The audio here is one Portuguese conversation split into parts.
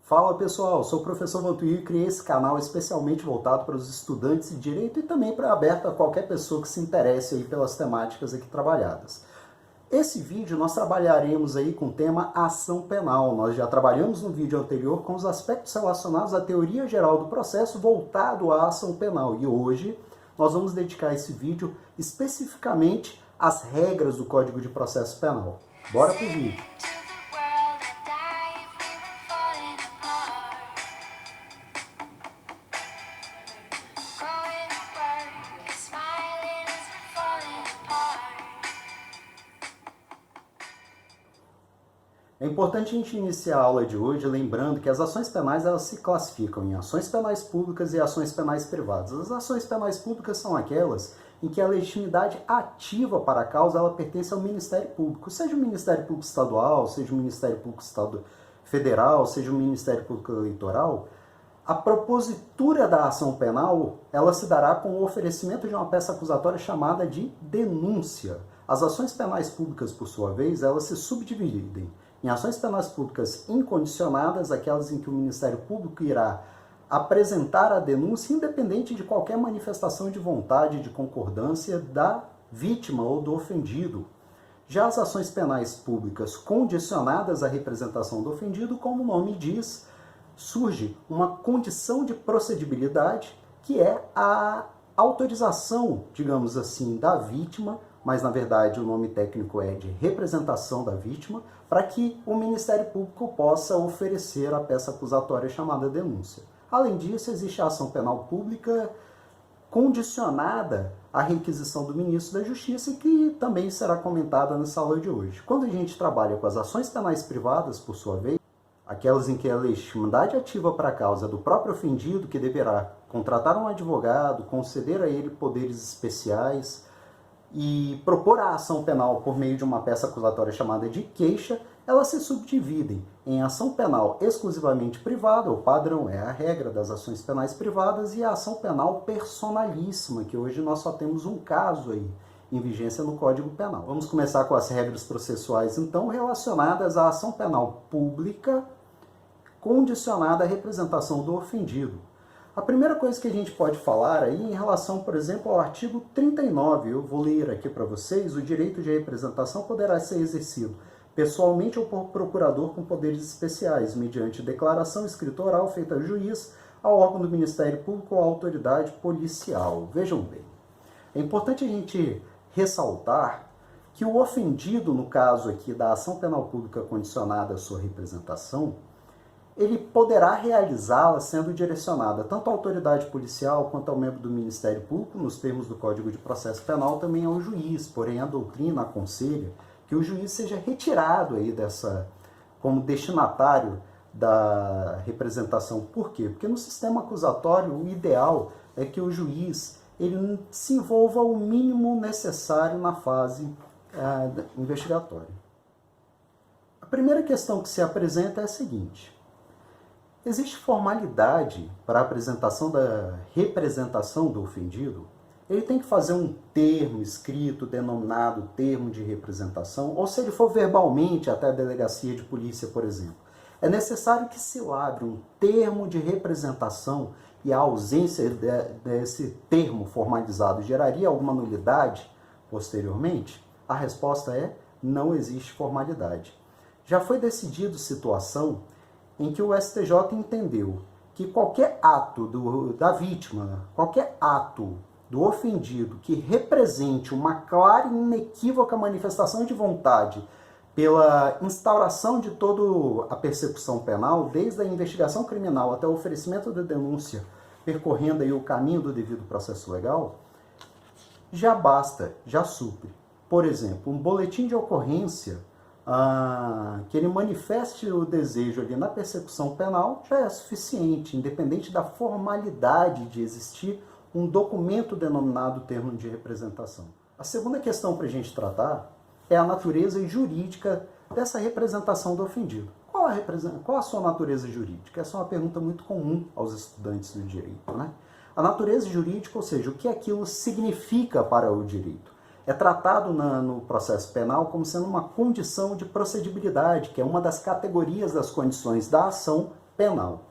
Fala pessoal, sou o professor Vantuil e criei esse canal especialmente voltado para os estudantes de Direito e também para aberto a qualquer pessoa que se interesse aí pelas temáticas aqui trabalhadas. Esse vídeo nós trabalharemos aí com o tema ação penal. Nós já trabalhamos no vídeo anterior com os aspectos relacionados à teoria geral do processo voltado à ação penal. E hoje nós vamos dedicar esse vídeo especificamente às regras do Código de Processo Penal. Bora pro vídeo! É importante a gente iniciar a aula de hoje lembrando que as ações penais elas se classificam em ações penais públicas e ações penais privadas. As ações penais públicas são aquelas em que a legitimidade ativa para a causa ela pertence ao Ministério Público, seja o Ministério Público Estadual, seja o Ministério Público Federal, seja o Ministério Público Eleitoral. A propositura da ação penal ela se dará com o oferecimento de uma peça acusatória chamada de denúncia. As ações penais públicas, por sua vez, elas se subdividem em ações penais públicas incondicionadas, aquelas em que o Ministério Público irá apresentar a denúncia independente de qualquer manifestação de vontade de concordância da vítima ou do ofendido. Já as ações penais públicas condicionadas à representação do ofendido, como o nome diz, surge uma condição de procedibilidade, que é a autorização, digamos assim, da vítima, mas na verdade o nome técnico é de representação da vítima, para que o Ministério Público possa oferecer a peça acusatória chamada denúncia. Além disso, existe a ação penal pública condicionada à requisição do Ministro da Justiça, que também será comentada nessa aula de hoje. Quando a gente trabalha com as ações penais privadas, por sua vez, aquelas em que a legitimidade ativa para a causa do próprio ofendido, que deverá contratar um advogado, conceder a ele poderes especiais e propor a ação penal por meio de uma peça acusatória chamada de queixa, elas se subdividem em ação penal exclusivamente privada, o padrão é a regra das ações penais privadas, e a ação penal personalíssima, que hoje nós só temos um caso aí em vigência no Código Penal. Vamos começar com as regras processuais, então, relacionadas à ação penal pública condicionada à representação do ofendido. A primeira coisa que a gente pode falar aí em relação, por exemplo, ao artigo 39, eu vou ler aqui para vocês, o direito de representação poderá ser exercido pessoalmente ou por procurador com poderes especiais, mediante declaração escrita oral feita a juiz, ao órgão do Ministério Público ou à autoridade policial. Vejam bem, é importante a gente ressaltar que o ofendido, no caso aqui da ação penal pública condicionada à sua representação, ele poderá realizá-la sendo direcionada tanto à autoridade policial quanto ao membro do Ministério Público, nos termos do Código de Processo Penal, também ao juiz. Porém, a doutrina aconselha que o juiz seja retirado aí como destinatário da representação. Por quê? Porque no sistema acusatório, o ideal é que o juiz ele se envolva o mínimo necessário na fase investigatória. A primeira questão que se apresenta é a seguinte: existe formalidade para a apresentação da representação do ofendido? Ele tem que fazer um termo escrito denominado termo de representação, ou se ele for verbalmente até a delegacia de polícia, por exemplo. É necessário que se lavre um termo de representação e a ausência desse termo formalizado geraria alguma nulidade posteriormente? A resposta é: não existe formalidade. Já foi decidido situação em que o STJ entendeu que qualquer ato da vítima, qualquer ato do ofendido que represente uma clara e inequívoca manifestação de vontade pela instauração de toda a persecução penal, desde a investigação criminal até o oferecimento da denúncia, percorrendo aí o caminho do devido processo legal, já basta, já supre. Por exemplo, um boletim de ocorrência que ele manifeste o desejo ali na persecução penal já é suficiente, independente da formalidade de existir um documento denominado termo de representação. A segunda questão para a gente tratar é a natureza jurídica dessa representação do ofendido. Qual a sua natureza jurídica? Essa é uma pergunta muito comum aos estudantes do direito, né? A natureza jurídica, ou seja, o que aquilo significa para o direito, é tratado no processo penal como sendo uma condição de procedibilidade, que é uma das categorias das condições da ação penal.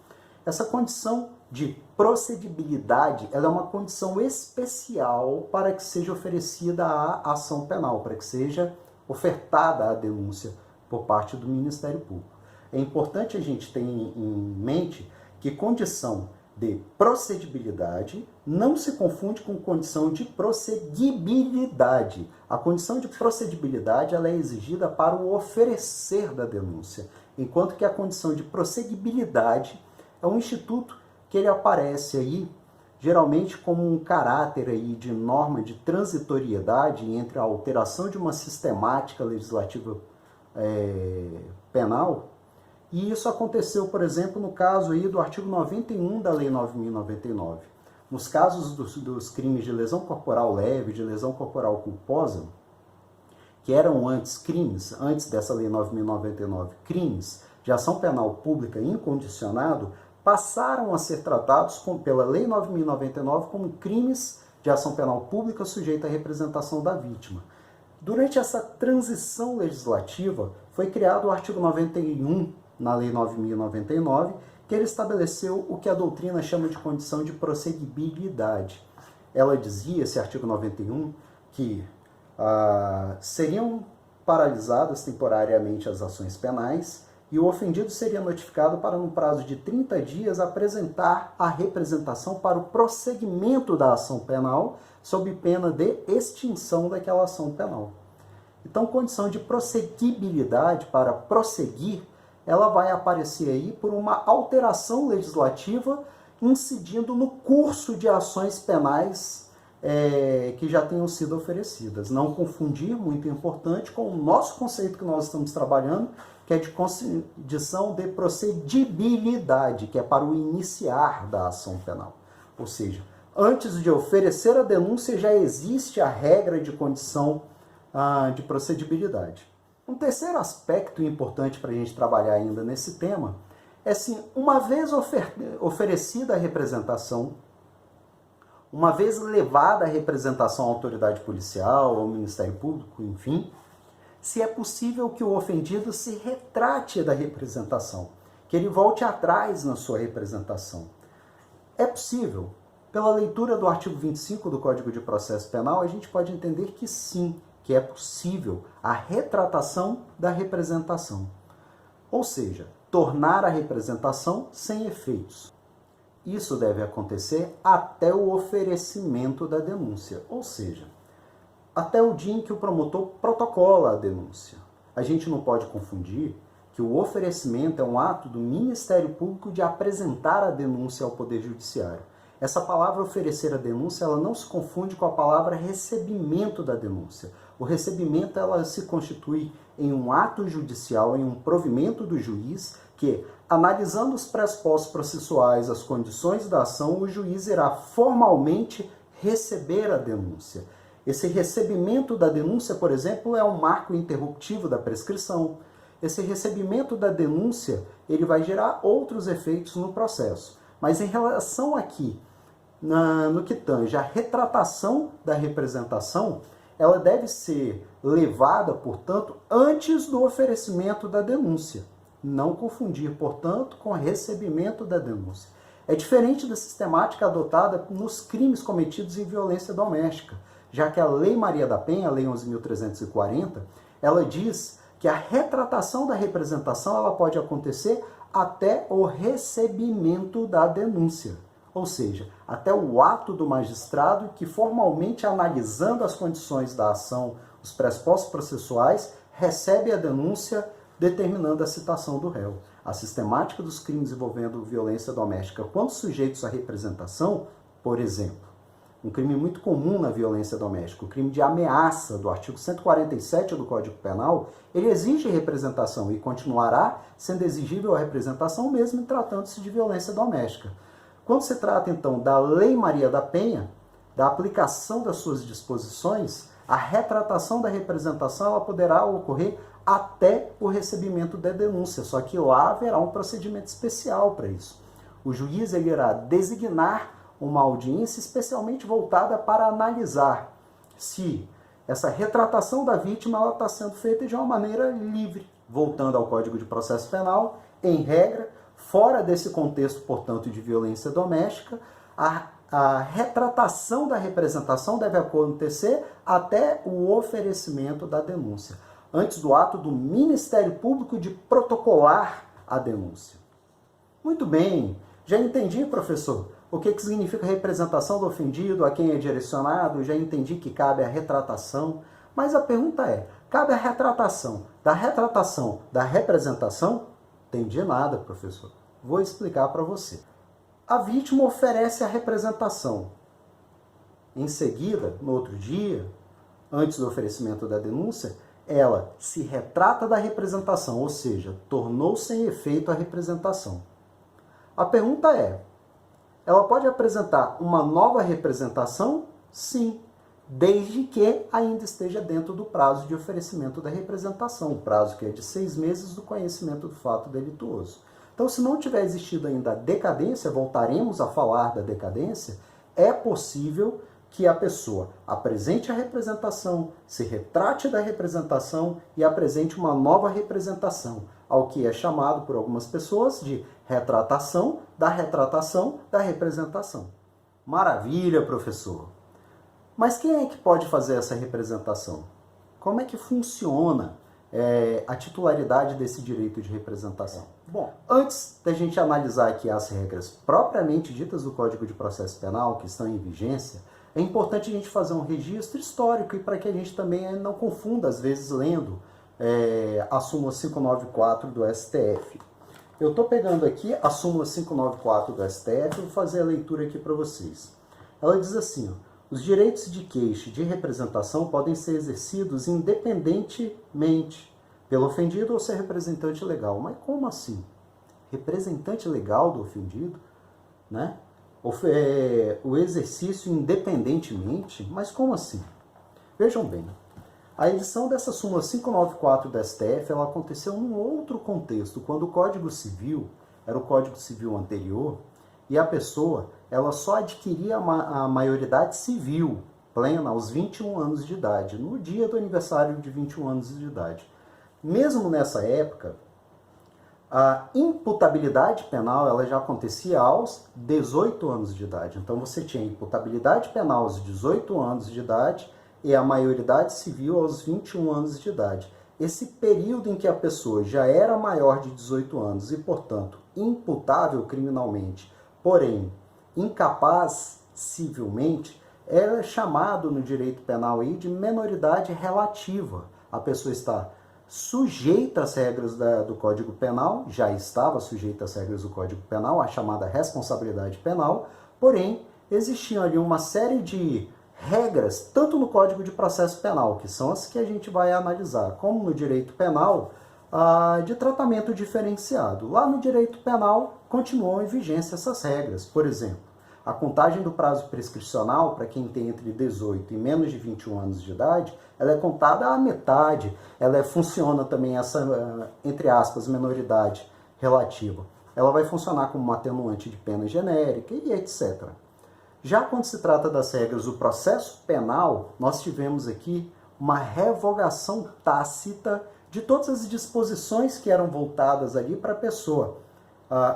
Essa condição de procedibilidade, ela é uma condição especial para que seja oferecida a ação penal, para que seja ofertada a denúncia por parte do Ministério Público. É importante a gente ter em mente que condição de procedibilidade não se confunde com condição de prosseguibilidade. A condição de procedibilidade ela é exigida para o oferecer da denúncia, enquanto que a condição de prosseguibilidade é um instituto que ele aparece aí geralmente como um caráter aí de norma de transitoriedade entre a alteração de uma sistemática legislativa penal. E isso aconteceu, por exemplo, no caso aí do artigo 91 da Lei 9.099. Nos casos dos crimes de lesão corporal leve, de lesão corporal culposa, que eram antes crimes, antes dessa Lei 9.099, crimes de ação penal pública incondicionado, passaram a ser tratados pela Lei 9.099 como crimes de ação penal pública sujeita à representação da vítima. Durante essa transição legislativa, foi criado o artigo 91 na Lei 9.099, que ele estabeleceu o que a doutrina chama de condição de prosseguibilidade. Ela dizia, esse artigo 91, que seriam paralisadas temporariamente as ações penais e o ofendido seria notificado para, no prazo de 30 dias, apresentar a representação para o prosseguimento da ação penal, sob pena de extinção daquela ação penal. Então, condição de prosseguibilidade para prosseguir, ela vai aparecer aí por uma alteração legislativa incidindo no curso de ações penais que já tenham sido oferecidas. Não confundir, muito importante, com o nosso conceito que nós estamos trabalhando, que é de condição de procedibilidade, que é para o iniciar da ação penal. Ou seja, antes de oferecer a denúncia, já existe a regra de condição de procedibilidade. Um terceiro aspecto importante para a gente trabalhar ainda nesse tema é assim, uma vez oferecida a representação, uma vez levada a representação à autoridade policial, ao Ministério Público, enfim, se é possível que o ofendido se retrate da representação, que ele volte atrás na sua representação. É possível. Pela leitura do artigo 25 do Código de Processo Penal, a gente pode entender que sim, que é possível a retratação da representação. Ou seja, tornar a representação sem efeitos. Isso deve acontecer até o oferecimento da denúncia, ou seja, até o dia em que o promotor protocola a denúncia. A gente não pode confundir que o oferecimento é um ato do Ministério Público de apresentar a denúncia ao Poder Judiciário. Essa palavra oferecer a denúncia, ela não se confunde com a palavra recebimento da denúncia. O recebimento, ela se constitui em um ato judicial, em um provimento do juiz, que, analisando os pressupostos processuais, as condições da ação, o juiz irá formalmente receber a denúncia. Esse recebimento da denúncia, por exemplo, é um marco interruptivo da prescrição. Esse recebimento da denúncia, ele vai gerar outros efeitos no processo. Mas em relação aqui, no que tange a retratação da representação, ela deve ser levada, portanto, antes do oferecimento da denúncia. Não confundir, portanto, com o recebimento da denúncia. É diferente da sistemática adotada nos crimes cometidos em violência doméstica, já que a Lei Maria da Penha, a Lei 11.340, ela diz que a retratação da representação ela pode acontecer até o recebimento da denúncia, ou seja, até o ato do magistrado que formalmente analisando as condições da ação, os pressupostos processuais, recebe a denúncia determinando a citação do réu. A sistemática dos crimes envolvendo violência doméstica quando sujeitos à representação, por exemplo, um crime muito comum na violência doméstica, o crime de ameaça do artigo 147 do Código Penal, ele exige representação e continuará sendo exigível a representação mesmo tratando-se de violência doméstica. Quando se trata, então, da Lei Maria da Penha, da aplicação das suas disposições, a retratação da representação ela poderá ocorrer até o recebimento da denúncia, só que lá haverá um procedimento especial para isso. O juiz ele irá designar uma audiência especialmente voltada para analisar se essa retratação da vítima está sendo feita de uma maneira livre. Voltando ao Código de Processo Penal, em regra, Fora desse contexto, portanto, de violência doméstica, a retratação da representação deve acontecer até o oferecimento da denúncia, antes do ato do Ministério Público de protocolar a denúncia. Muito bem, já entendi, professor, o que significa representação do ofendido, a quem é direcionado, já entendi que cabe a retratação, mas a pergunta é, cabe a retratação da representação? Entendi nada, professor. Vou explicar para você. A vítima oferece a representação. Em seguida, no outro dia, antes do oferecimento da denúncia, ela se retrata da representação, ou seja, tornou sem efeito a representação. A pergunta é, ela pode apresentar uma nova representação? Sim, desde que ainda esteja dentro do prazo de oferecimento da representação, o prazo que é de 6 meses do conhecimento do fato delituoso. Então, se não tiver existido ainda a decadência, voltaremos a falar da decadência, é possível que a pessoa apresente a representação, se retrate da representação e apresente uma nova representação, ao que é chamado por algumas pessoas de retratação da representação. Maravilha, professor! Mas quem é que pode fazer essa representação? Como é que funciona a titularidade desse direito de representação? Bom, antes da gente analisar aqui as regras propriamente ditas do Código de Processo Penal, que estão em vigência, é importante a gente fazer um registro histórico e para que a gente também não confunda, às vezes, lendo a súmula 594 do STF. Eu estou pegando aqui a súmula 594 do STF e vou fazer a leitura aqui para vocês. Ela diz assim, ó, os direitos de queixa e de representação podem ser exercidos independentemente pelo ofendido ou seu representante legal. Mas como assim? Representante legal do ofendido? Né? O exercício independentemente? Mas como assim? Vejam bem, a edição dessa súmula 594 da STF ela aconteceu num outro contexto, quando o Código Civil era o Código Civil anterior e a pessoa ela só adquiria a maioridade civil plena aos 21 anos de idade, no dia do aniversário de 21 anos de idade. Mesmo nessa época, a imputabilidade penal ela já acontecia aos 18 anos de idade. Então você tinha imputabilidade penal aos 18 anos de idade e a maioridade civil aos 21 anos de idade. Esse período em que a pessoa já era maior de 18 anos e, portanto, imputável criminalmente, porém incapaz civilmente, é chamado no direito penal aí de menoridade relativa. A pessoa está sujeita às regras do Código Penal, já estava sujeita às regras do Código Penal, a chamada responsabilidade penal, porém, existiam ali uma série de regras, tanto no Código de Processo Penal, que são as que a gente vai analisar, como no direito penal, de tratamento diferenciado. Lá no direito penal, continuam em vigência essas regras. Por exemplo, a contagem do prazo prescricional para quem tem entre 18 e menos de 21 anos de idade, ela é contada à metade. Ela funciona também essa, entre aspas, menoridade relativa. Ela vai funcionar como uma atenuante de pena genérica e etc. Já quando se trata das regras do processo penal, nós tivemos aqui uma revogação tácita de todas as disposições que eram voltadas ali para a pessoa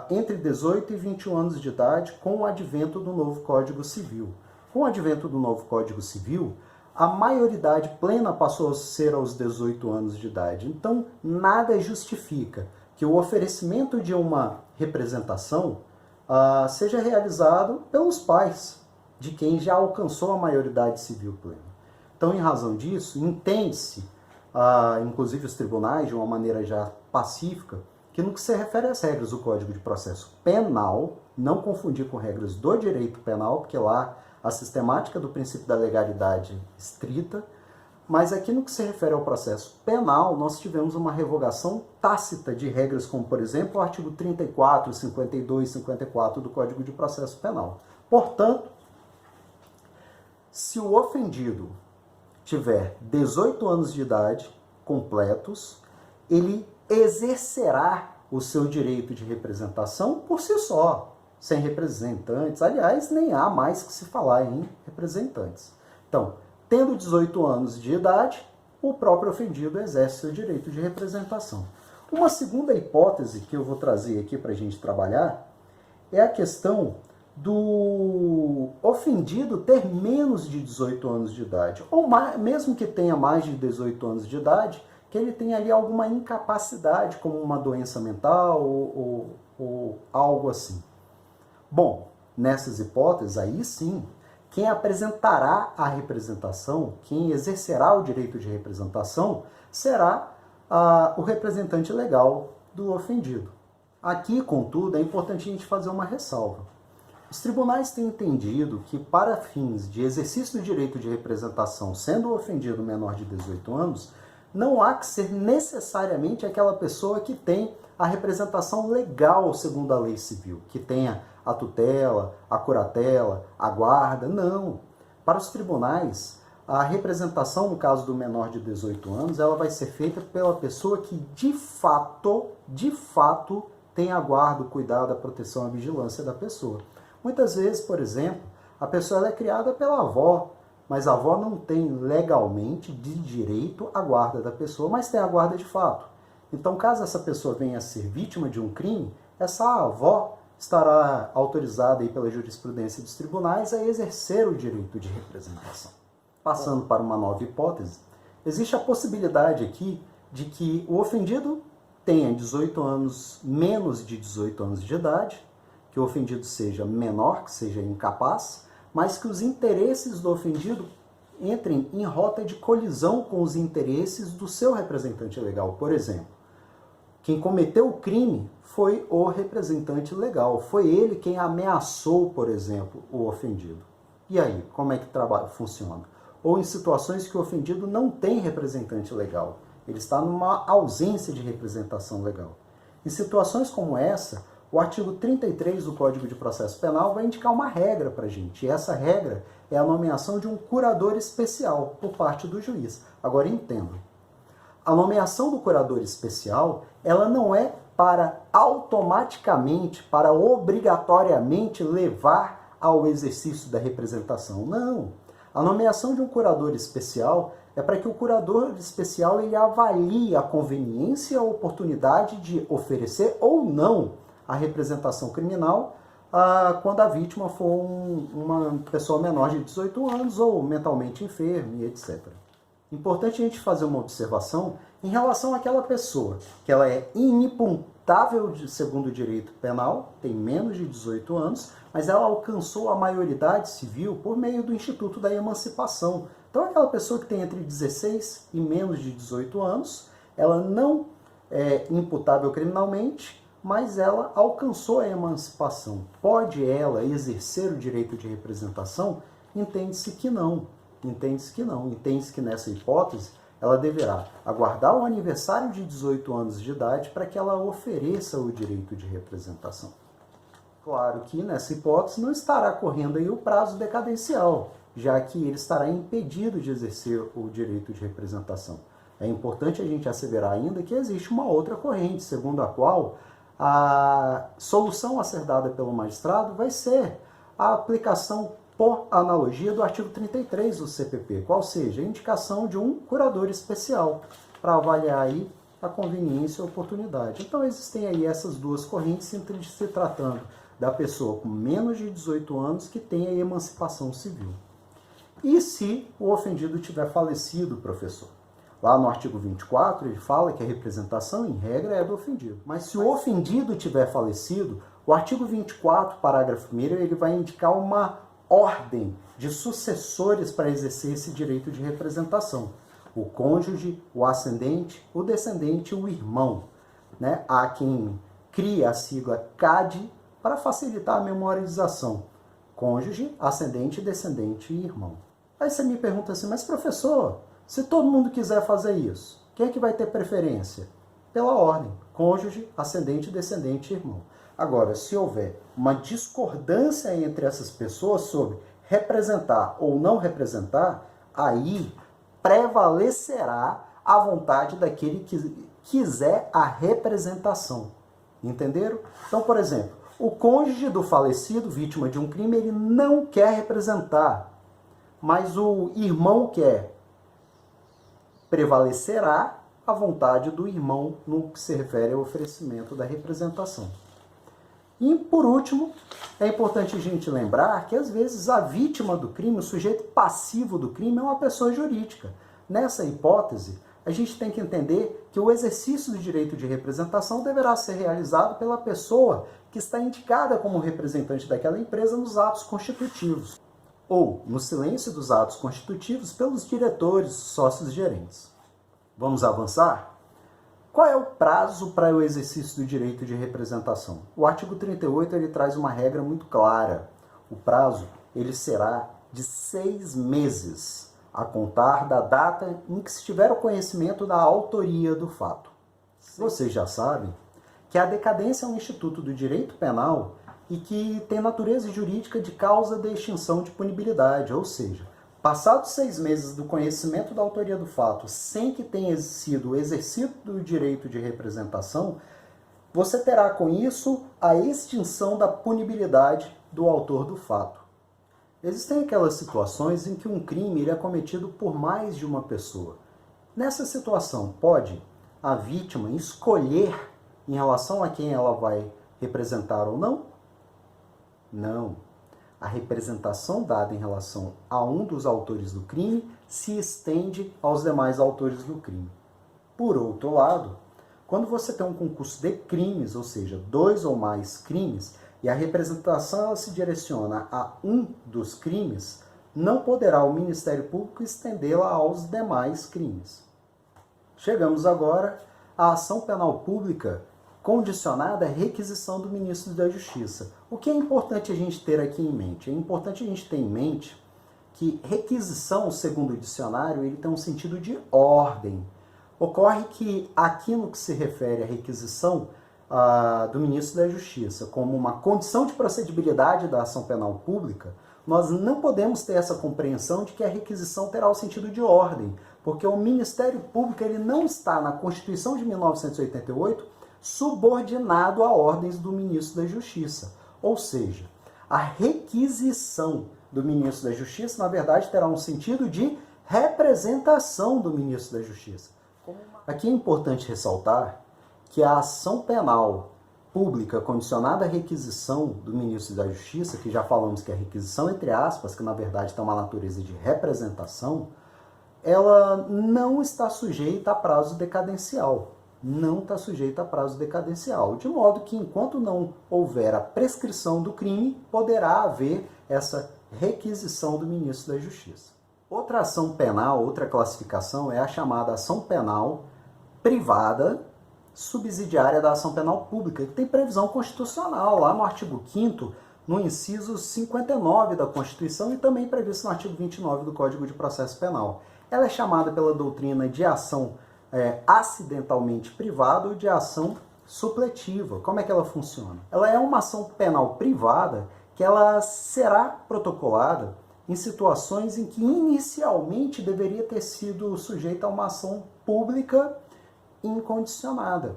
entre 18 e 21 anos de idade, com o advento do novo Código Civil. Com o advento do novo Código Civil, a maioridade plena passou a ser aos 18 anos de idade. Então, nada justifica que o oferecimento de uma representação seja realizado pelos pais de quem já alcançou a maioridade civil plena. Então, em razão disso, entende-se, inclusive os tribunais, de uma maneira já pacífica, que no que se refere às regras do Código de Processo Penal, não confundir com regras do direito penal, porque lá a sistemática do princípio da legalidade estrita, mas aqui no que se refere ao processo penal, nós tivemos uma revogação tácita de regras como, por exemplo, o artigo 34, 52 e 54 do Código de Processo Penal. Portanto, se o ofendido tiver 18 anos de idade completos, ele exercerá o seu direito de representação por si só, sem representantes. Aliás, nem há mais que se falar em representantes. Então, tendo 18 anos de idade, o próprio ofendido exerce seu direito de representação. Uma segunda hipótese que eu vou trazer aqui para a gente trabalhar é a questão do ofendido ter menos de 18 anos de idade, ou mesmo que tenha mais de 18 anos de idade, que ele tenha ali alguma incapacidade, como uma doença mental ou algo assim. Bom, nessas hipóteses, aí sim, quem apresentará a representação, quem exercerá o direito de representação, será o representante legal do ofendido. Aqui, contudo, é importante a gente fazer uma ressalva. Os tribunais têm entendido que, para fins de exercício do direito de representação, sendo o ofendido menor de 18 anos, não há que ser necessariamente aquela pessoa que tem a representação legal segundo a lei civil, que tenha a tutela, a curatela, a guarda. Não. Para os tribunais, a representação, no caso do menor de 18 anos, ela vai ser feita pela pessoa que de fato, tem a guarda, o cuidado, a proteção, a vigilância da pessoa. Muitas vezes, por exemplo, a pessoa é criada pela avó, mas a avó não tem legalmente de direito a guarda da pessoa, mas tem a guarda de fato. Então, caso essa pessoa venha a ser vítima de um crime, essa avó estará autorizada aí pela jurisprudência dos tribunais a exercer o direito de representação. Passando para uma nova hipótese, existe a possibilidade aqui de que o ofendido tenha 18 anos, menos de 18 anos de idade, que o ofendido seja menor, que seja incapaz, mas que os interesses do ofendido entrem em rota de colisão com os interesses do seu representante legal. Por exemplo, quem cometeu o crime foi o representante legal, foi ele quem ameaçou, por exemplo, o ofendido. E aí, como é que funciona? Ou em situações que o ofendido não tem representante legal, ele está numa ausência de representação legal. Em situações como essa, o artigo 33 do Código de Processo Penal vai indicar uma regra para a gente. E essa regra é a nomeação de um curador especial por parte do juiz. Agora entendo. A nomeação do curador especial, ela não é para automaticamente, para obrigatoriamente levar ao exercício da representação. Não. A nomeação de um curador especial é para que o curador especial ele avalie a conveniência e a oportunidade de oferecer ou não a representação criminal quando a vítima for uma pessoa menor de 18 anos ou mentalmente enferma e etc. Importante a gente fazer uma observação em relação àquela pessoa, que ela é inimputável segundo o direito penal, tem menos de 18 anos, mas ela alcançou a maioridade civil por meio do Instituto da Emancipação. Então aquela pessoa que tem entre 16 e menos de 18 anos, ela não é imputável criminalmente, mas ela alcançou a emancipação. Pode ela exercer o direito de representação? Entende-se que não. Entende-se que não. Entende-se que nessa hipótese ela deverá aguardar o aniversário de 18 anos de idade para que ela ofereça o direito de representação. Claro que nessa hipótese não estará correndo aí o prazo decadencial, já que ele estará impedido de exercer o direito de representação. É importante a gente asseverar ainda que existe uma outra corrente, segundo a qual a solução a ser dada pelo magistrado vai ser a aplicação por analogia do artigo 33 do CPP, qual seja a indicação de um curador especial para avaliar aí a conveniência e a oportunidade. Então existem aí essas duas correntes se tratando da pessoa com menos de 18 anos que tem a emancipação civil. E se o ofendido tiver falecido, professor? Lá no artigo 24, ele fala que a representação, em regra, é do ofendido. Mas se o ofendido tiver falecido, o artigo 24, parágrafo 1º, ele vai indicar uma ordem de sucessores para exercer esse direito de representação. O cônjuge, o ascendente, o descendente e o irmão. Né? Há quem cria a sigla CAD para facilitar a memorização. Cônjuge, ascendente, descendente e irmão. Aí você me pergunta assim, mas professor, se todo mundo quiser fazer isso, quem é que vai ter preferência? Pela ordem, cônjuge, ascendente, descendente e irmão. Agora, se houver uma discordância entre essas pessoas sobre representar ou não representar, aí prevalecerá a vontade daquele que quiser a representação. Entenderam? Então, por exemplo, o cônjuge do falecido, vítima de um crime, ele não quer representar, mas o irmão quer. Prevalecerá a à vontade do irmão no que se refere ao oferecimento da representação. E, por último, é importante a gente lembrar que, às vezes, a vítima do crime, o sujeito passivo do crime, é uma pessoa jurídica. Nessa hipótese, a gente tem que entender que o exercício do direito de representação deverá ser realizado pela pessoa que está indicada como representante daquela empresa nos atos constitutivos, ou, no silêncio dos atos constitutivos, pelos diretores, sócios gerentes. Vamos avançar? Qual é o prazo para o exercício do direito de representação? O artigo 38 ele traz uma regra muito clara. O prazo ele será de 6 meses, a contar da data em que se tiver o conhecimento da autoria do fato. Vocês já sabem que a decadência é um instituto do direito penal e que tem natureza jurídica de causa de extinção de punibilidade, ou seja, passados 6 meses do conhecimento da autoria do fato, sem que tenha sido exercido o direito de representação, você terá com isso a extinção da punibilidade do autor do fato. Existem aquelas situações em que um crime ele é cometido por mais de uma pessoa. Nessa situação, pode a vítima escolher em relação a quem ela vai representar ou não? Não. A representação dada em relação a um dos autores do crime se estende aos demais autores do crime. Por outro lado, quando você tem um concurso de crimes, ou seja, 2 ou mais crimes, e a representação ela se direciona a um dos crimes, não poderá o Ministério Público estendê-la aos demais crimes. Chegamos agora à ação penal pública condicionada à requisição do Ministro da Justiça. O que é importante a gente ter aqui em mente? É importante a gente ter em mente que requisição, segundo o dicionário, ele tem um sentido de ordem. Ocorre que aqui no que se refere à requisição do Ministro da Justiça como uma condição de procedibilidade da ação penal pública, nós não podemos ter essa compreensão de que a requisição terá o sentido de ordem, porque o Ministério Público ele não está na Constituição de 1988 subordinado a ordens do Ministro da Justiça. Ou seja, a requisição do Ministro da Justiça, na verdade, terá um sentido de representação do Ministro da Justiça. Aqui é importante ressaltar que a ação penal pública condicionada à requisição do Ministro da Justiça, que já falamos que é requisição entre aspas, que na verdade tem uma natureza de representação, ela não está sujeita a prazo decadencial. Não está sujeita a prazo decadencial. De modo que, enquanto não houver a prescrição do crime, poderá haver essa requisição do Ministro da Justiça. Outra ação penal, outra classificação, é a chamada ação penal privada subsidiária da ação penal pública, que tem previsão constitucional lá no artigo 5º, no inciso 59 da Constituição e também previsto no artigo 29 do Código de Processo Penal. Ela é chamada pela doutrina de ação acidentalmente privada ou de ação supletiva. Como é que ela funciona? Ela é uma ação penal privada que ela será protocolada em situações em que inicialmente deveria ter sido sujeita a uma ação pública incondicionada.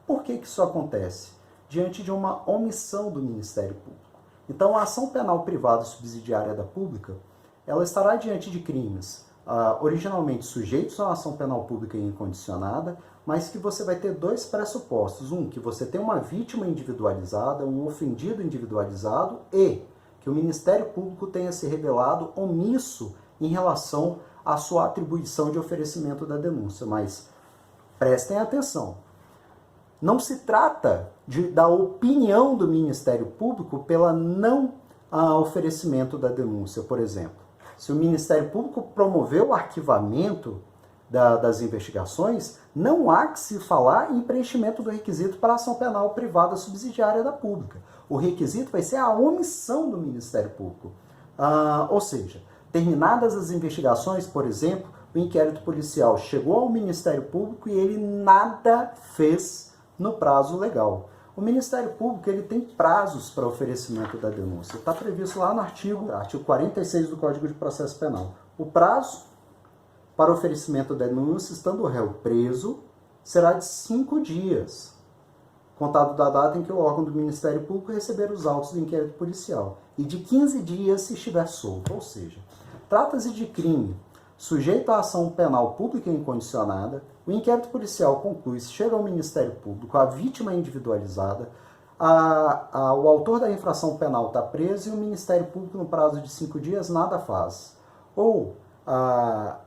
Por que isso acontece? Diante de uma omissão do Ministério Público. Então, a ação penal privada subsidiária da pública, ela estará diante de crimes originalmente sujeitos a uma ação penal pública incondicionada, mas que você vai ter 2 pressupostos. Um, que você tem uma vítima individualizada, um ofendido individualizado e que o Ministério Público tenha se revelado omisso em relação à sua atribuição de oferecimento da denúncia. Mas prestem atenção, não se trata da opinião do Ministério Público pela não oferecimento da denúncia, por exemplo. Se o Ministério Público promoveu o arquivamento das investigações, não há que se falar em preenchimento do requisito para a ação penal privada subsidiária da pública. O requisito vai ser a omissão do Ministério Público. Ou seja, terminadas as investigações, por exemplo, o inquérito policial chegou ao Ministério Público e ele nada fez no prazo legal. O Ministério Público ele tem prazos para oferecimento da denúncia. Está previsto lá no artigo 46 do Código de Processo Penal. O prazo para oferecimento da denúncia, estando o réu preso, será de 5 dias, contado da data em que o órgão do Ministério Público receber os autos do inquérito policial, e de 15 dias se estiver solto. Ou seja, trata-se de crime sujeito à ação penal pública incondicionada, o inquérito policial conclui, chega ao Ministério Público, a vítima é individualizada, o autor da infração penal está preso e o Ministério Público, no prazo de 5 dias, nada faz. Ou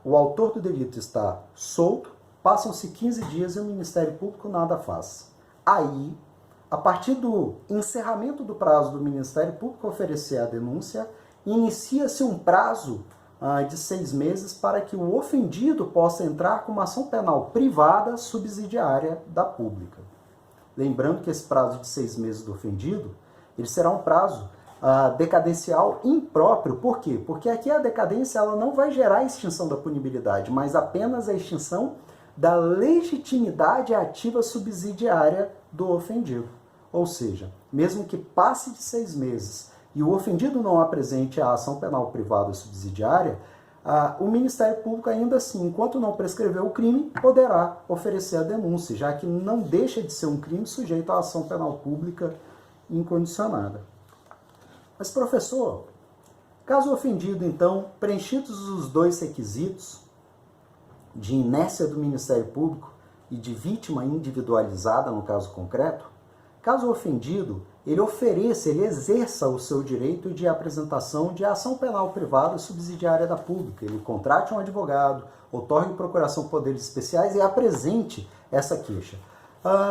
o autor do delito está solto, passam-se 15 dias e o Ministério Público nada faz. Aí, a partir do encerramento do prazo do Ministério Público oferecer a denúncia, inicia-se um prazo de 6 meses para que o ofendido possa entrar com uma ação penal privada subsidiária da pública. Lembrando que esse prazo de 6 meses do ofendido, ele será um prazo decadencial impróprio. Por quê? Porque aqui a decadência ela não vai gerar a extinção da punibilidade, mas apenas a extinção da legitimidade ativa subsidiária do ofendido. Ou seja, mesmo que passe de 6 meses e o ofendido não apresente a ação penal privada subsidiária, o Ministério Público ainda assim, enquanto não prescreveu o crime, poderá oferecer a denúncia, já que não deixa de ser um crime sujeito à ação penal pública incondicionada. Mas, professor, caso o ofendido, então, preenchidos os 2 requisitos de inércia do Ministério Público e de vítima individualizada, no caso concreto, caso o ofendido ele exerça o seu direito de apresentação de ação penal privada subsidiária da pública, ele contrate um advogado, otorgue procuração de poderes especiais e apresente essa queixa.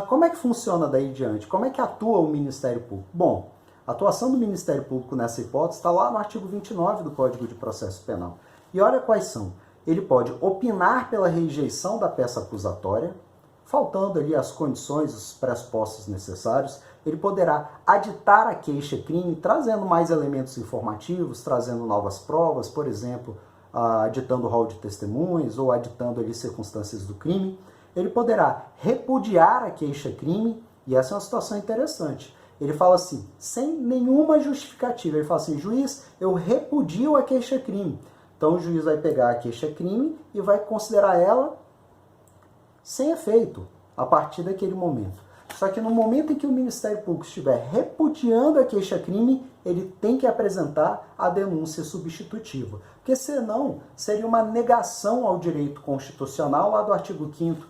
Como é que funciona daí em diante? Como é que atua o Ministério Público? Bom, a atuação do Ministério Público nessa hipótese está lá no artigo 29 do Código de Processo Penal. E olha quais são. Ele pode opinar pela rejeição da peça acusatória, faltando ali as condições, os pressupostos necessários. Ele poderá aditar a queixa-crime, trazendo mais elementos informativos, trazendo novas provas, por exemplo, aditando o rol de testemunhas ou aditando ali circunstâncias do crime. Ele poderá repudiar a queixa-crime, e essa é uma situação interessante. Ele fala assim, sem nenhuma justificativa, ele fala assim, juiz, eu repudio a queixa-crime. Então o juiz vai pegar a queixa-crime e vai considerar ela sem efeito, a partir daquele momento. Só que no momento em que o Ministério Público estiver repudiando a queixa-crime, ele tem que apresentar a denúncia substitutiva. Porque senão seria uma negação ao direito constitucional lá do artigo 5º,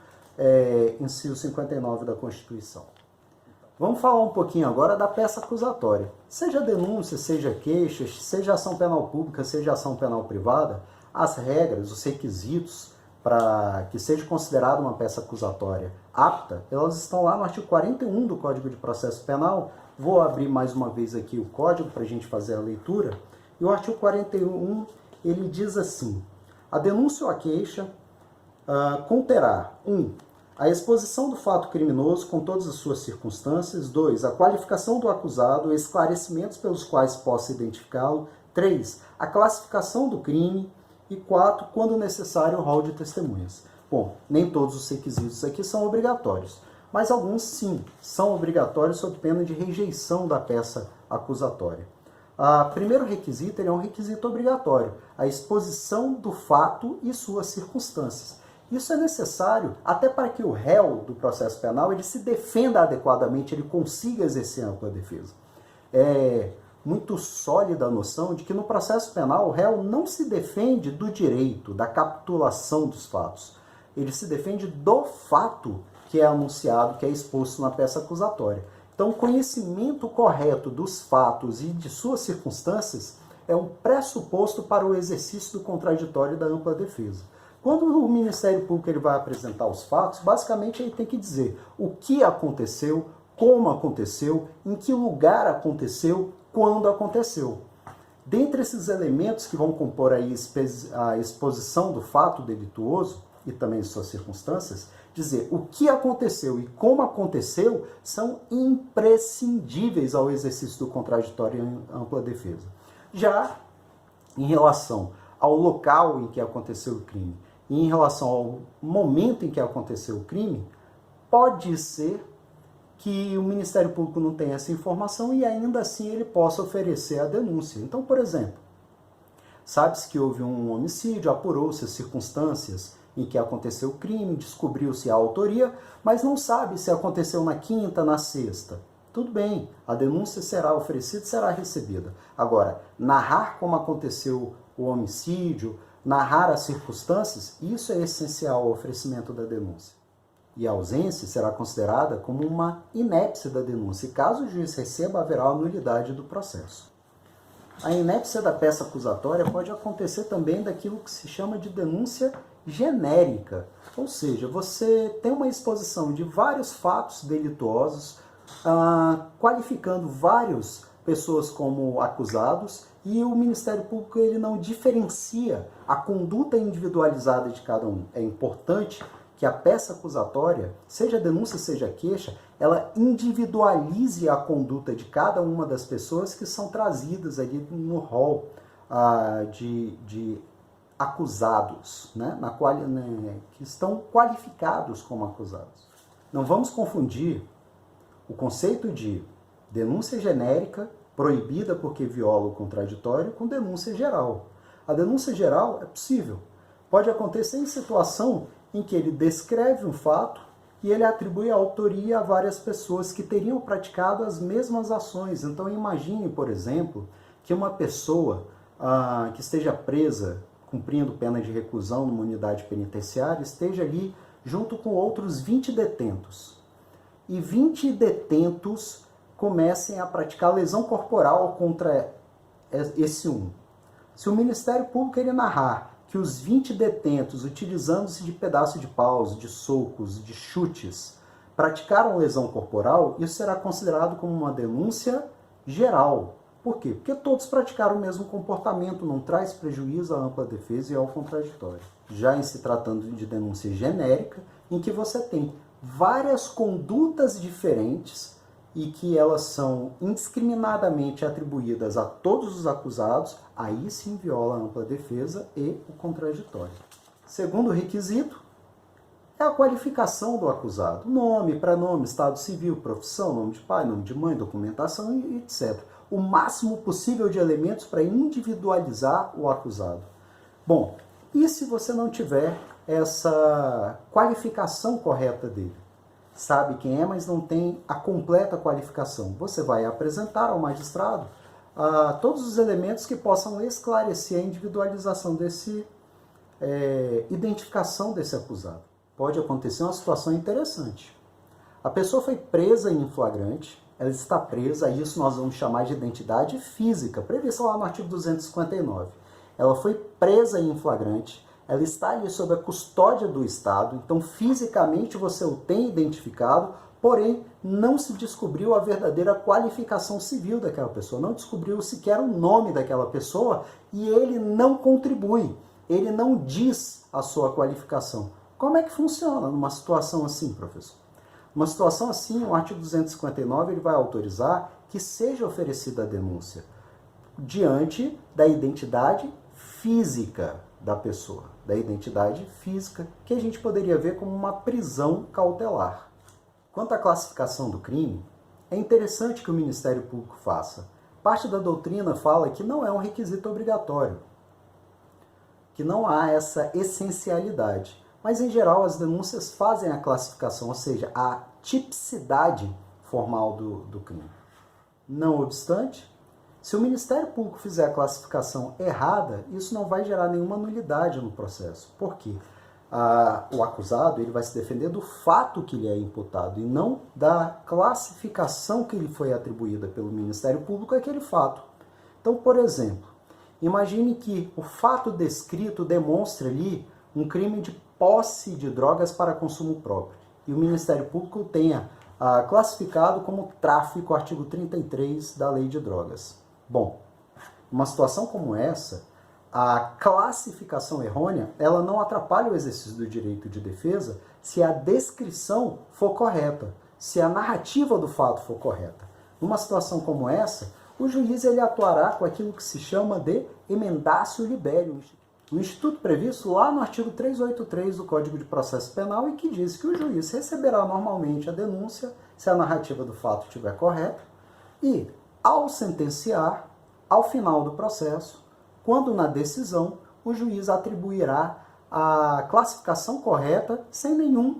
inciso 59 da Constituição. Vamos falar um pouquinho agora da peça acusatória. Seja denúncia, seja queixa, seja ação penal pública, seja ação penal privada, as regras, os requisitos para que seja considerada uma peça acusatória apta, elas estão lá no artigo 41 do Código de Processo Penal. Vou abrir mais uma vez aqui o código para a gente fazer a leitura. E o artigo 41, ele diz assim, a denúncia ou a queixa conterá 1. A exposição do fato criminoso com todas as suas circunstâncias. 2. A qualificação do acusado, esclarecimentos pelos quais possa identificá-lo. 3. A classificação do crime. E 4. Quando necessário, o rol de testemunhas. Bom, nem todos os requisitos aqui são obrigatórios, mas alguns sim, são obrigatórios sob pena de rejeição da peça acusatória. O primeiro requisito é um requisito obrigatório, a exposição do fato e suas circunstâncias. Isso é necessário até para que o réu do processo penal ele se defenda adequadamente, ele consiga exercer ampla defesa. É muito sólida a noção de que no processo penal o réu não se defende do direito, da capitulação dos fatos. Ele se defende do fato que é anunciado, que é exposto na peça acusatória. Então, o conhecimento correto dos fatos e de suas circunstâncias é um pressuposto para o exercício do contraditório e da ampla defesa. Quando o Ministério Público ele vai apresentar os fatos, basicamente ele tem que dizer o que aconteceu, como aconteceu, em que lugar aconteceu, quando aconteceu. Dentre esses elementos que vão compor aí a exposição do fato delituoso e também suas circunstâncias, dizer o que aconteceu e como aconteceu são imprescindíveis ao exercício do contraditório e ampla defesa. Já em relação ao local em que aconteceu o crime e em relação ao momento em que aconteceu o crime, pode ser que o Ministério Público não tenha essa informação e ainda assim ele possa oferecer a denúncia. Então, por exemplo, sabe-se que houve um homicídio, apurou-se as circunstâncias em que aconteceu o crime, descobriu-se a autoria, mas não sabe se aconteceu na quinta, na sexta. Tudo bem, a denúncia será oferecida, será recebida. Agora, narrar como aconteceu o homicídio, narrar as circunstâncias, isso é essencial ao oferecimento da denúncia. E a ausência será considerada como uma inépcia da denúncia, e caso o juiz receba, haverá a nulidade do processo. A inépcia da peça acusatória pode acontecer também daquilo que se chama de denúncia genérica, ou seja, você tem uma exposição de vários fatos delituosos, qualificando várias pessoas como acusados, e o Ministério Público ele não diferencia a conduta individualizada de cada um. É importante que a peça acusatória, seja denúncia, seja queixa, ela individualize a conduta de cada uma das pessoas que são trazidas ali no rol de acusados, né? Que estão qualificados como acusados. Não vamos confundir o conceito de denúncia genérica, proibida porque viola o contraditório, com denúncia geral. A denúncia geral é possível. Pode acontecer em situação em que ele descreve um fato e ele atribui a autoria a várias pessoas que teriam praticado as mesmas ações. Então imagine, por exemplo, que uma pessoa que esteja presa, cumprindo pena de reclusão numa unidade penitenciária, esteja ali junto com outros 20 detentos. E 20 detentos comecem a praticar lesão corporal contra esse um. Se o Ministério Público ele narrar que os 20 detentos, utilizando-se de pedaços de paus, de socos, de chutes, praticaram lesão corporal, isso será considerado como uma denúncia geral. Por quê? Porque todos praticaram o mesmo comportamento, não traz prejuízo à ampla defesa e ao contraditório. Já em se tratando de denúncia genérica, em que você tem várias condutas diferentes e que elas são indiscriminadamente atribuídas a todos os acusados, aí sim viola a ampla defesa e o contraditório. Segundo requisito é a qualificação do acusado. Nome, prenome, estado civil, profissão, nome de pai, nome de mãe, documentação e etc. O máximo possível de elementos para individualizar o acusado. Bom, e se você não tiver essa qualificação correta dele? Sabe quem é, mas não tem a completa qualificação. Você vai apresentar ao magistrado todos os elementos que possam esclarecer a individualização identificação desse acusado. Pode acontecer uma situação interessante. A pessoa foi presa em flagrante, ela está presa, isso nós vamos chamar de identidade física, prevista lá no artigo 259. Ela foi presa em flagrante, ela está ali sob a custódia do Estado, então fisicamente você o tem identificado, porém não se descobriu a verdadeira qualificação civil daquela pessoa, não descobriu sequer o nome daquela pessoa e ele não contribui, ele não diz a sua qualificação. Como é que funciona numa situação assim, professor? Numa situação assim, o artigo 259 ele vai autorizar que seja oferecida a denúncia diante da identidade física da pessoa, da identidade física, que a gente poderia ver como uma prisão cautelar. Quanto à classificação do crime, é interessante que o Ministério Público faça. Parte da doutrina fala que não é um requisito obrigatório, que não há essa essencialidade. Mas, em geral, as denúncias fazem a classificação, ou seja, a tipicidade formal do crime. Não obstante, se o Ministério Público fizer a classificação errada, isso não vai gerar nenhuma nulidade no processo. Por quê? O acusado ele vai se defender do fato que lhe é imputado e não da classificação que lhe foi atribuída pelo Ministério Público àquele fato. Então, por exemplo, imagine que o fato descrito demonstre ali um crime de posse de drogas para consumo próprio e o Ministério Público tenha classificado como tráfico, artigo 33 da Lei de Drogas. Bom, numa situação como essa, a classificação errônea, ela não atrapalha o exercício do direito de defesa se a descrição for correta, se a narrativa do fato for correta. Numa situação como essa, o juiz ele atuará com aquilo que se chama de emendatio libellium, um instituto previsto lá no artigo 383 do Código de Processo Penal e que diz que o juiz receberá normalmente a denúncia se a narrativa do fato estiver correta e, ao sentenciar, ao final do processo, quando na decisão, o juiz atribuirá a classificação correta sem nenhum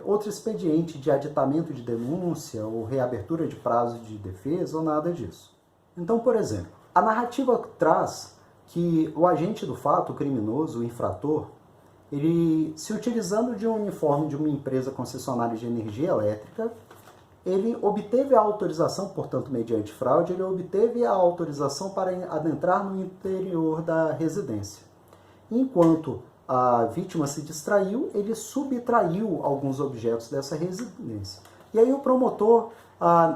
outro expediente de aditamento de denúncia ou reabertura de prazo de defesa ou nada disso. Então, por exemplo, a narrativa traz que o agente do fato, o criminoso, o infrator, ele, se utilizando de um uniforme de uma empresa concessionária de energia elétrica, ele obteve a autorização, portanto, mediante fraude, ele obteve a autorização para adentrar no interior da residência. Enquanto a vítima se distraiu, ele subtraiu alguns objetos dessa residência. E aí o promotor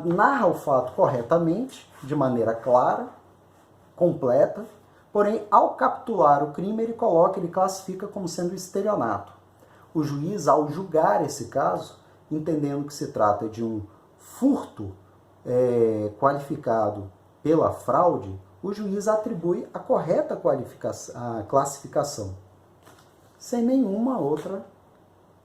narra o fato corretamente, de maneira clara, completa, porém, ao capitular o crime, ele classifica como sendo estelionato. O juiz, ao julgar esse caso, entendendo que se trata de um furto qualificado pela fraude, o juiz atribui a correta classificação, sem nenhuma outra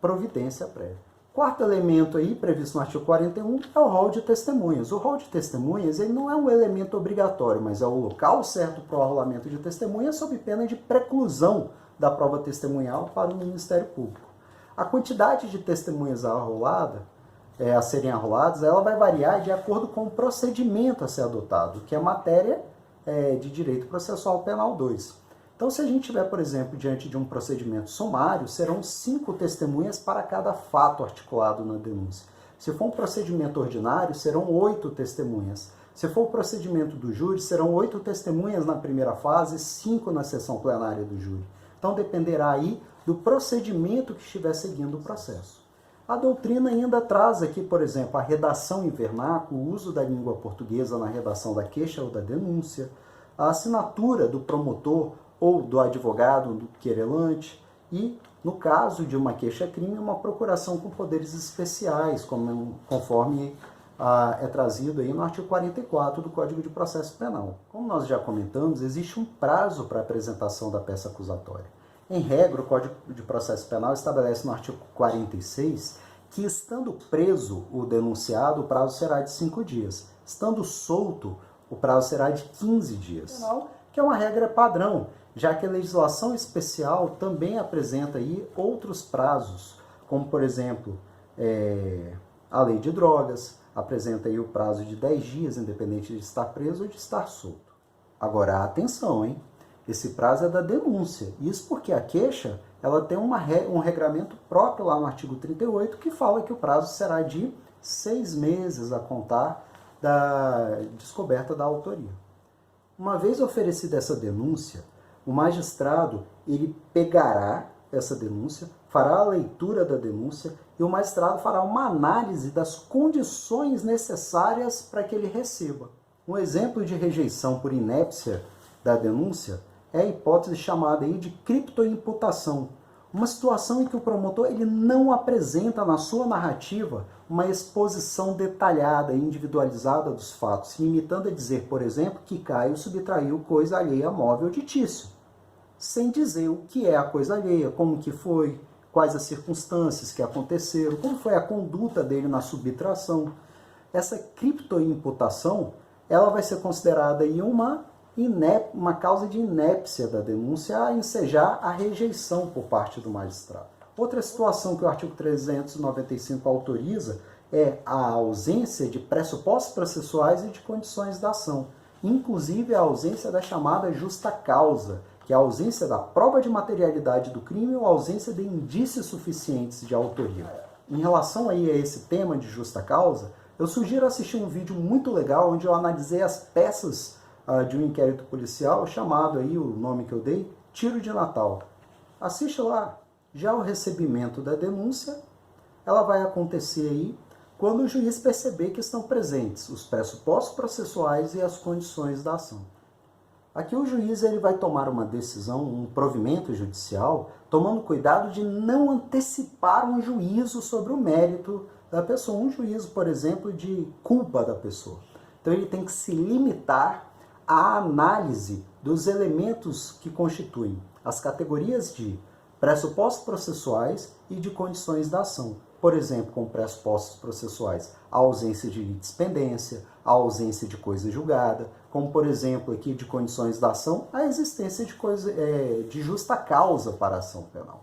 providência prévia. Quarto elemento aí, previsto no artigo 41, é o rol de testemunhas. O rol de testemunhas ele não é um elemento obrigatório, mas é o local certo para o arrolamento de testemunhas sob pena de preclusão da prova testemunhal para o Ministério Público. A quantidade de testemunhas a serem arroladas, ela vai variar de acordo com o procedimento a ser adotado, que é matéria de Direito Processual Penal 2. Então, se a gente tiver, por exemplo, diante de um procedimento sumário, serão 5 testemunhas para cada fato articulado na denúncia. Se for um procedimento ordinário, serão 8 testemunhas. Se for o procedimento do júri, serão 8 testemunhas na primeira fase e 5 na sessão plenária do júri. Então, dependerá aí do procedimento que estiver seguindo o processo. A doutrina ainda traz aqui, por exemplo, a redação em vernáculo, o uso da língua portuguesa na redação da queixa ou da denúncia, a assinatura do promotor ou do advogado, do querelante, e, no caso de uma queixa-crime, uma procuração com poderes especiais, conforme é trazido aí no artigo 44 do Código de Processo Penal. Como nós já comentamos, existe um prazo para a apresentação da peça acusatória. Em regra, o Código de Processo Penal estabelece no artigo 46 que, estando preso o denunciado, o prazo será de 5 dias. Estando solto, o prazo será de 15 dias. Que é uma regra padrão, já que a legislação especial também apresenta aí outros prazos, como, por exemplo, a lei de drogas, apresenta aí o prazo de 10 dias, independente de estar preso ou de estar solto. Agora, atenção, hein? Esse prazo é da denúncia. Isso porque a queixa ela tem um regramento próprio lá no artigo 38, que fala que o prazo será de 6 meses a contar da descoberta da autoria. Uma vez oferecida essa denúncia, o magistrado ele pegará essa denúncia, fará a leitura da denúncia e o magistrado fará uma análise das condições necessárias para que ele receba. Um exemplo de rejeição por inépcia da denúncia é a hipótese chamada aí de criptoimputação, uma situação em que o promotor ele não apresenta na sua narrativa uma exposição detalhada e individualizada dos fatos, se limitando a dizer, por exemplo, que Caio subtraiu coisa alheia móvel de Tício, sem dizer o que é a coisa alheia, como que foi, quais as circunstâncias que aconteceram, como foi a conduta dele na subtração. Essa criptoimputação, ela vai ser considerada aí uma causa de inépcia da denúncia a ensejar a rejeição por parte do magistrado. Outra situação que o artigo 395 autoriza é a ausência de pressupostos processuais e de condições da ação, inclusive a ausência da chamada justa causa, que é a ausência da prova de materialidade do crime ou a ausência de indícios suficientes de autoria. Em relação aí a esse tema de justa causa, eu sugiro assistir um vídeo muito legal onde eu analisei as peças de um inquérito policial chamado aí, o nome que eu dei, Tiro de Natal. Assiste lá. Já o recebimento da denúncia, ela vai acontecer aí quando o juiz perceber que estão presentes os pressupostos processuais e as condições da ação. Aqui o juiz ele vai tomar uma decisão, um provimento judicial, tomando cuidado de não antecipar um juízo sobre o mérito da pessoa, um juízo, por exemplo, de culpa da pessoa. Então ele tem que se limitar à análise dos elementos que constituem as categorias de pressupostos processuais e de condições da ação. Por exemplo, com pressupostos processuais, a ausência de dispendência, a ausência de coisa julgada, como por exemplo aqui de condições da ação, a existência de justa causa para a ação penal.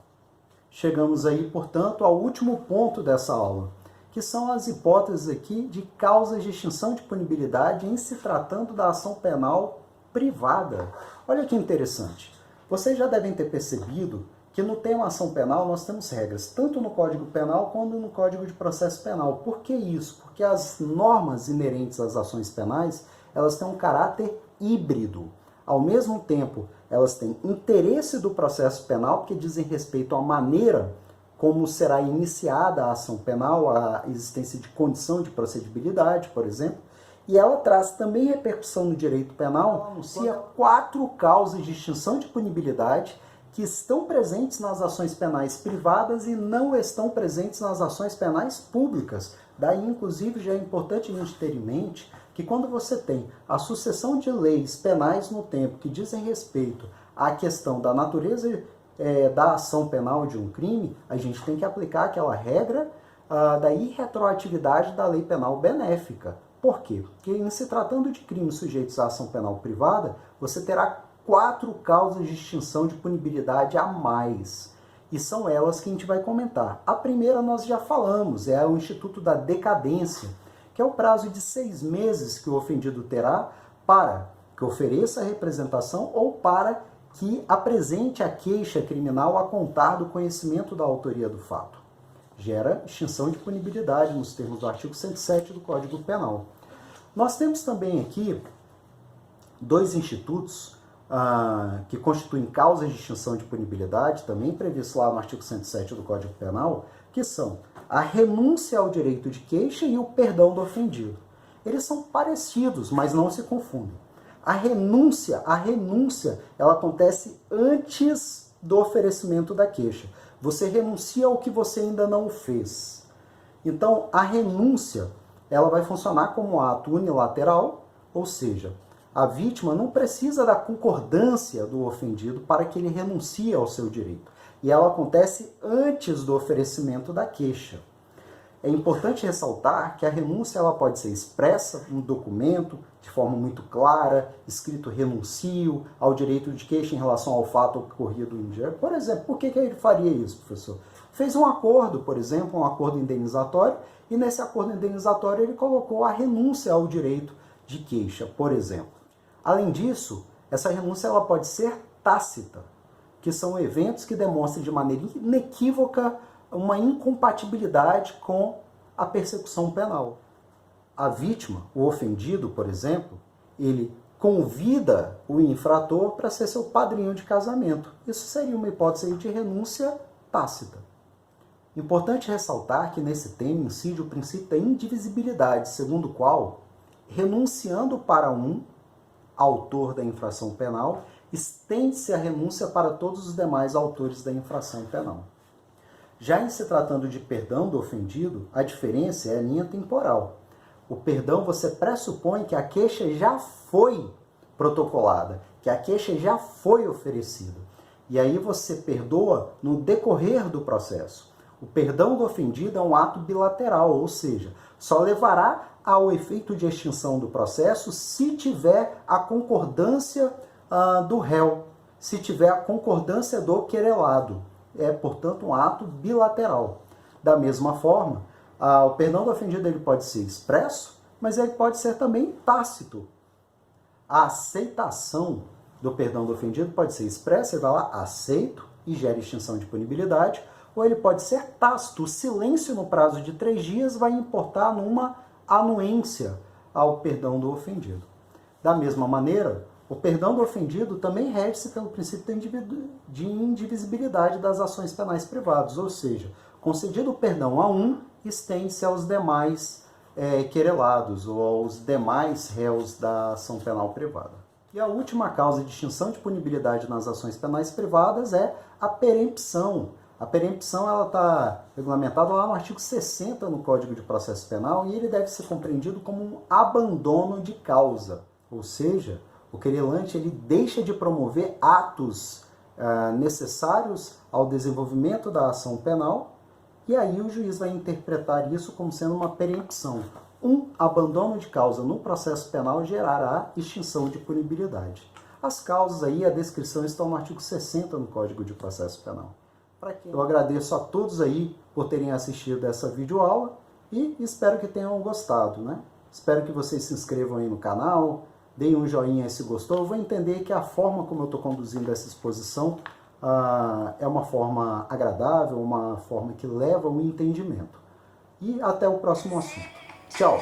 Chegamos aí, portanto, ao último ponto dessa aula, que são as hipóteses aqui de causas de extinção de punibilidade em se tratando da ação penal privada. Olha que interessante. Vocês já devem ter percebido que no tema ação penal nós temos regras, tanto no Código Penal quanto no Código de Processo Penal. Por que isso? Porque as normas inerentes às ações penais, elas têm um caráter híbrido. Ao mesmo tempo, elas têm interesse do processo penal, porque dizem respeito à maneira como será iniciada a ação penal, a existência de condição de procedibilidade, por exemplo, e ela traz também repercussão no direito penal, ela anuncia 4 causas de extinção de punibilidade que estão presentes nas ações penais privadas e não estão presentes nas ações penais públicas. Daí, inclusive, já é importante a gente ter em mente que quando você tem a sucessão de leis penais no tempo que dizem respeito à questão da natureza da ação penal de um crime, a gente tem que aplicar aquela regra da irretroatividade da lei penal benéfica. Por quê? Porque em se tratando de crimes sujeitos à ação penal privada, você terá 4 causas de extinção de punibilidade a mais. E são elas que a gente vai comentar. A primeira nós já falamos, é o Instituto da Decadência, que é o prazo de 6 meses que o ofendido terá para que ofereça a representação ou para que apresente a queixa criminal a contar do conhecimento da autoria do fato. Gera extinção de punibilidade nos termos do artigo 107 do Código Penal. Nós temos também aqui 2 institutos que constituem causas de extinção de punibilidade, também previsto lá no artigo 107 do Código Penal, que são a renúncia ao direito de queixa e o perdão do ofendido. Eles são parecidos, mas não se confundem. A renúncia, ela acontece antes do oferecimento da queixa. Você renuncia ao que você ainda não fez. Então, a renúncia, ela vai funcionar como um ato unilateral, ou seja, a vítima não precisa da concordância do ofendido para que ele renuncie ao seu direito. E ela acontece antes do oferecimento da queixa. É importante ressaltar que a renúncia ela pode ser expressa em documento, de forma muito clara, escrito renuncio ao direito de queixa em relação ao fato ocorrido em dia. Por exemplo, por que ele faria isso, professor? Fez um acordo, por exemplo, um acordo indenizatório, e nesse acordo indenizatório ele colocou a renúncia ao direito de queixa, por exemplo. Além disso, essa renúncia ela pode ser tácita, que são eventos que demonstram de maneira inequívoca uma incompatibilidade com a persecução penal. A vítima, o ofendido, por exemplo, ele convida o infrator para ser seu padrinho de casamento. Isso seria uma hipótese de renúncia tácita. Importante ressaltar que nesse tema incide o princípio da indivisibilidade, segundo o qual, renunciando para um autor da infração penal, estende-se a renúncia para todos os demais autores da infração penal. Já em se tratando de perdão do ofendido, a diferença é a linha temporal. O perdão você pressupõe que a queixa já foi protocolada, que a queixa já foi oferecida. E aí você perdoa no decorrer do processo. O perdão do ofendido é um ato bilateral, ou seja, só levará ao efeito de extinção do processo se tiver a concordância do réu, se tiver a concordância do querelado. É, portanto, um ato bilateral. Da mesma forma, o perdão do ofendido ele pode ser expresso, mas ele pode ser também tácito. A aceitação do perdão do ofendido pode ser expressa, ele vai lá, aceito, e gera extinção de punibilidade, ou ele pode ser tácito. O silêncio no prazo de 3 dias vai importar numa anuência ao perdão do ofendido. Da mesma maneira, o perdão do ofendido também rege-se pelo princípio de indivisibilidade das ações penais privadas, ou seja, concedido o perdão a um, estende-se aos demais querelados ou aos demais réus da ação penal privada. E a última causa de extinção de punibilidade nas ações penais privadas é a perempção. A perempção está regulamentada lá no artigo 60 no Código de Processo Penal e ele deve ser compreendido como um abandono de causa, ou seja, o querelante ele deixa de promover atos necessários ao desenvolvimento da ação penal e aí o juiz vai interpretar isso como sendo uma perempção. Um abandono de causa no processo penal gerará extinção de punibilidade. As causas aí, a descrição estão no artigo 60 no Código de Processo Penal. Eu agradeço a todos aí por terem assistido essa videoaula e espero que tenham gostado, né? Espero que vocês se inscrevam aí no canal, deem um joinha se gostou. Eu vou entender que a forma como eu estou conduzindo essa exposição é uma forma agradável, uma forma que leva ao entendimento. E até o próximo assunto. Tchau!